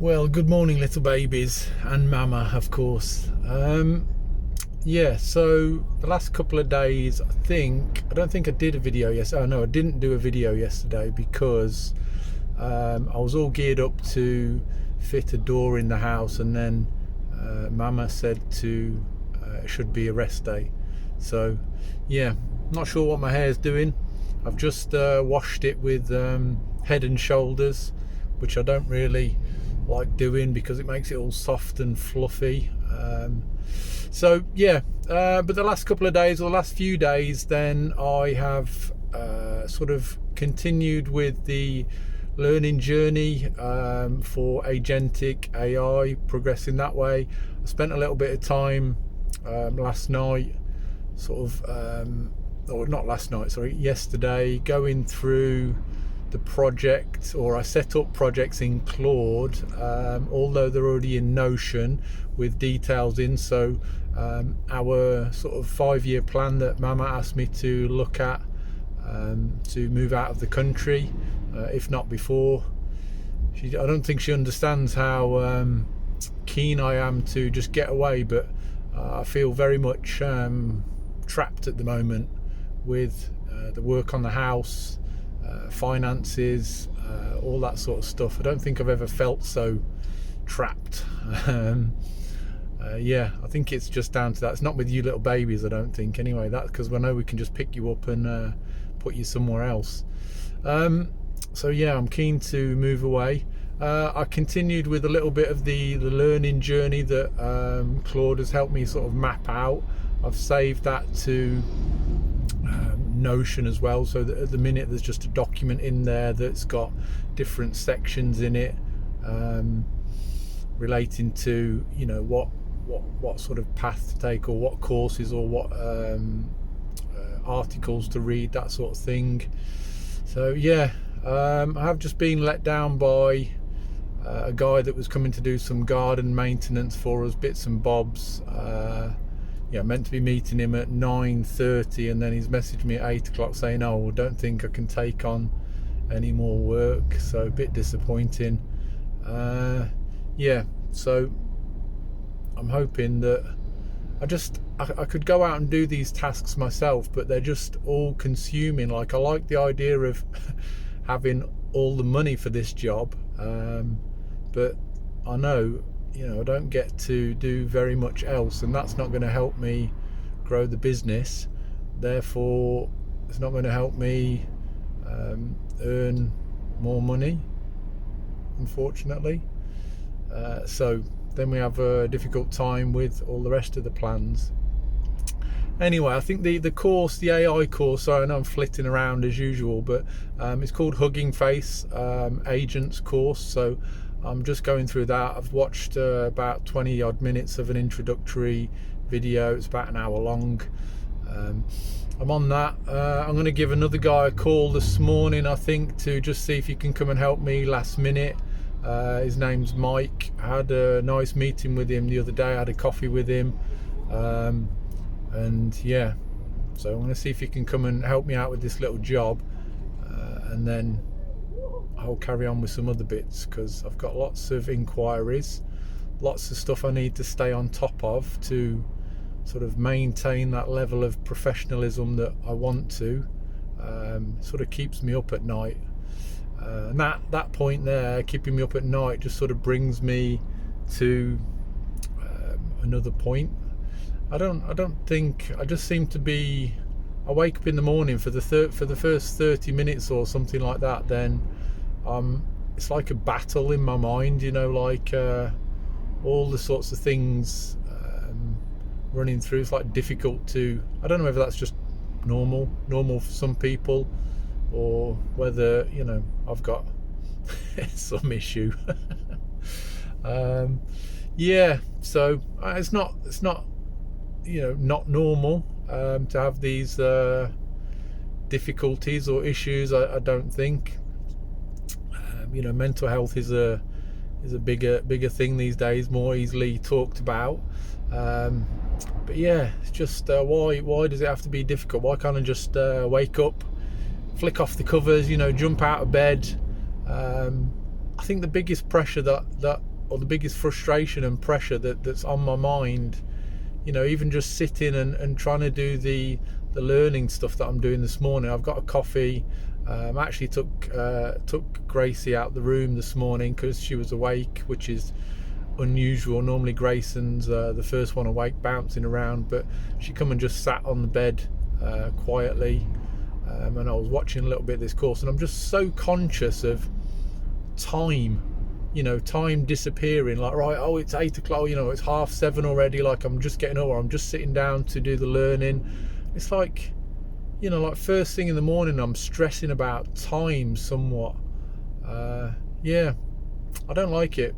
Well, good morning, little babies, and Mama, of course. Yeah, so the last couple of days, I don't think I did a video yesterday. Oh no, I didn't do a video yesterday because I was all geared up to fit a door in the house, and then Mama said it should be a rest day. So, yeah, not sure what my hair's doing. I've just washed it with Head and Shoulders, which I don't really like doing because it makes it all soft and fluffy. So yeah, but the last couple of days, or the last few days, then I have sort of continued with the learning journey for agentic AI, progressing that way. I spent a little bit of time last night, or not last night, sorry, yesterday, going through the project, or I set up projects in Claude, although they're already in Notion with details in. So our sort of 5-year plan that Mama asked me to look at to move out of the country, if not before. I don't think she understands how keen I am to just get away, but I feel very much trapped at the moment with the work on the house, finances, all that sort of stuff. I don't think I've ever felt so trapped. Yeah, I think it's just down to that. It's not with you little babies, I don't think, anyway. That's because I know we can just pick you up and put you somewhere else. So yeah, I'm keen to move away. I continued with a little bit of the learning journey that Claude has helped me sort of map out. I've saved that to Notion as well, so that at the minute there's just a document in there that's got different sections in it, relating to, you know, what sort of path to take, or what courses, or what articles to read, that sort of thing. So yeah, I have just been let down by a guy that was coming to do some garden maintenance for us, bits and bobs. Yeah, meant to be meeting him at 9:30, and then he's messaged me at 8 o'clock saying, "Oh, I don't think I can take on any more work." So a bit disappointing. Yeah, so I'm hoping that I could go out and do these tasks myself, but they're just all consuming. Like, I like the idea of having all the money for this job, but I know, you know, I don't get to do very much else, and that's not going to help me grow the business. Therefore, it's not going to help me earn more money, unfortunately. So then we have a difficult time with all the rest of the plans. Anyway, I think the course, the AI course, so I know I'm flitting around as usual, but it's called Hugging Face Agents course. So I'm just going through that. I've watched about 20 odd minutes of an introductory video. It's about an hour long. I'm on that. I'm going to give another guy a call this morning, I think, to just see if he can come and help me last minute. His name's Mike. I had a nice meeting with him the other day. I had a coffee with him. And yeah, so I'm going to see if he can come and help me out with this little job, and then I'll carry on with some other bits, because I've got lots of inquiries, lots of stuff I need to stay on top of to sort of maintain that level of professionalism that I want to. Sort of keeps me up at night, and that point there, keeping me up at night, just sort of brings me to another point. I don't think, I just seem to be, I wake up in the morning for the first 30 minutes or something like that, then it's like a battle in my mind, you know, like all the sorts of things running through. It's like difficult to, I don't know whether that's just normal for some people, or whether, you know, I've got some issue. Yeah, so it's not you know, not normal to have these difficulties or issues. I don't think. You know, mental health is a bigger thing these days, more easily talked about. But yeah, it's just why does it have to be difficult? Why can't I just wake up, flick off the covers, you know, jump out of bed, I think the biggest pressure or the biggest frustration and pressure that's on my mind, even just sitting and trying to do the learning stuff that I'm doing this morning. I've got a coffee. I actually took Gracie out the room this morning because she was awake, which is unusual. Normally Grayson's the first one awake, bouncing around, but she come and just sat on the bed quietly, and I was watching a little bit of this course, and I'm just so conscious of time, time disappearing. Like, right, oh, it's 8 o'clock, it's 7:30 already, like I'm just getting over, I'm just sitting down to do the learning. It's like, like first thing in the morning I'm stressing about time somewhat. Yeah, I don't like it.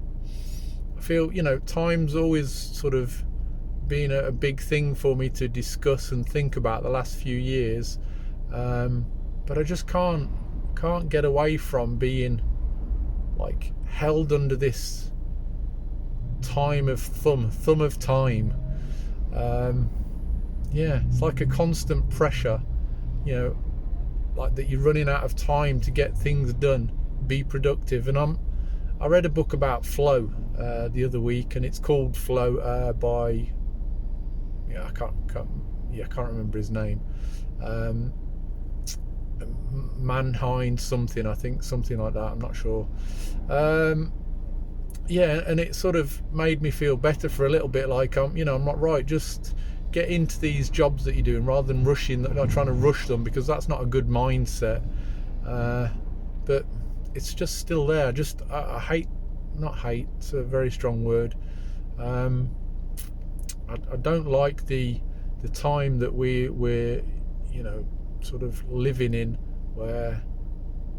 I feel, time's always sort of been a big thing for me to discuss and think about the last few years, but I just can't get away from being like held under this thumb of time. Yeah, it's like a constant pressure, like that you're running out of time to get things done, be productive. And I read a book about flow the other week, and it's called Flow by I can't remember his name. Manhind something, I think, something like that, I'm not sure. Yeah, and it sort of made me feel better for a little bit, like I'm not right, just get into these jobs that you're doing rather than not trying to rush them, because that's not a good mindset. But it's just still there. I hate, not hate, it's a very strong word. I don't like the time that we're sort of living in, where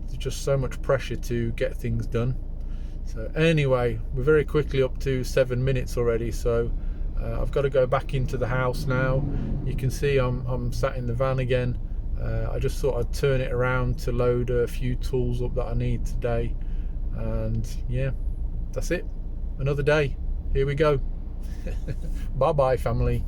there's just so much pressure to get things done. So anyway, we're very quickly up to 7 minutes already, so I've got to go back into the house now. You can see I'm sat in the van again. I just thought I'd turn it around to load a few tools up that I need today, and yeah, that's it. Another day. Here we go. Bye bye, family.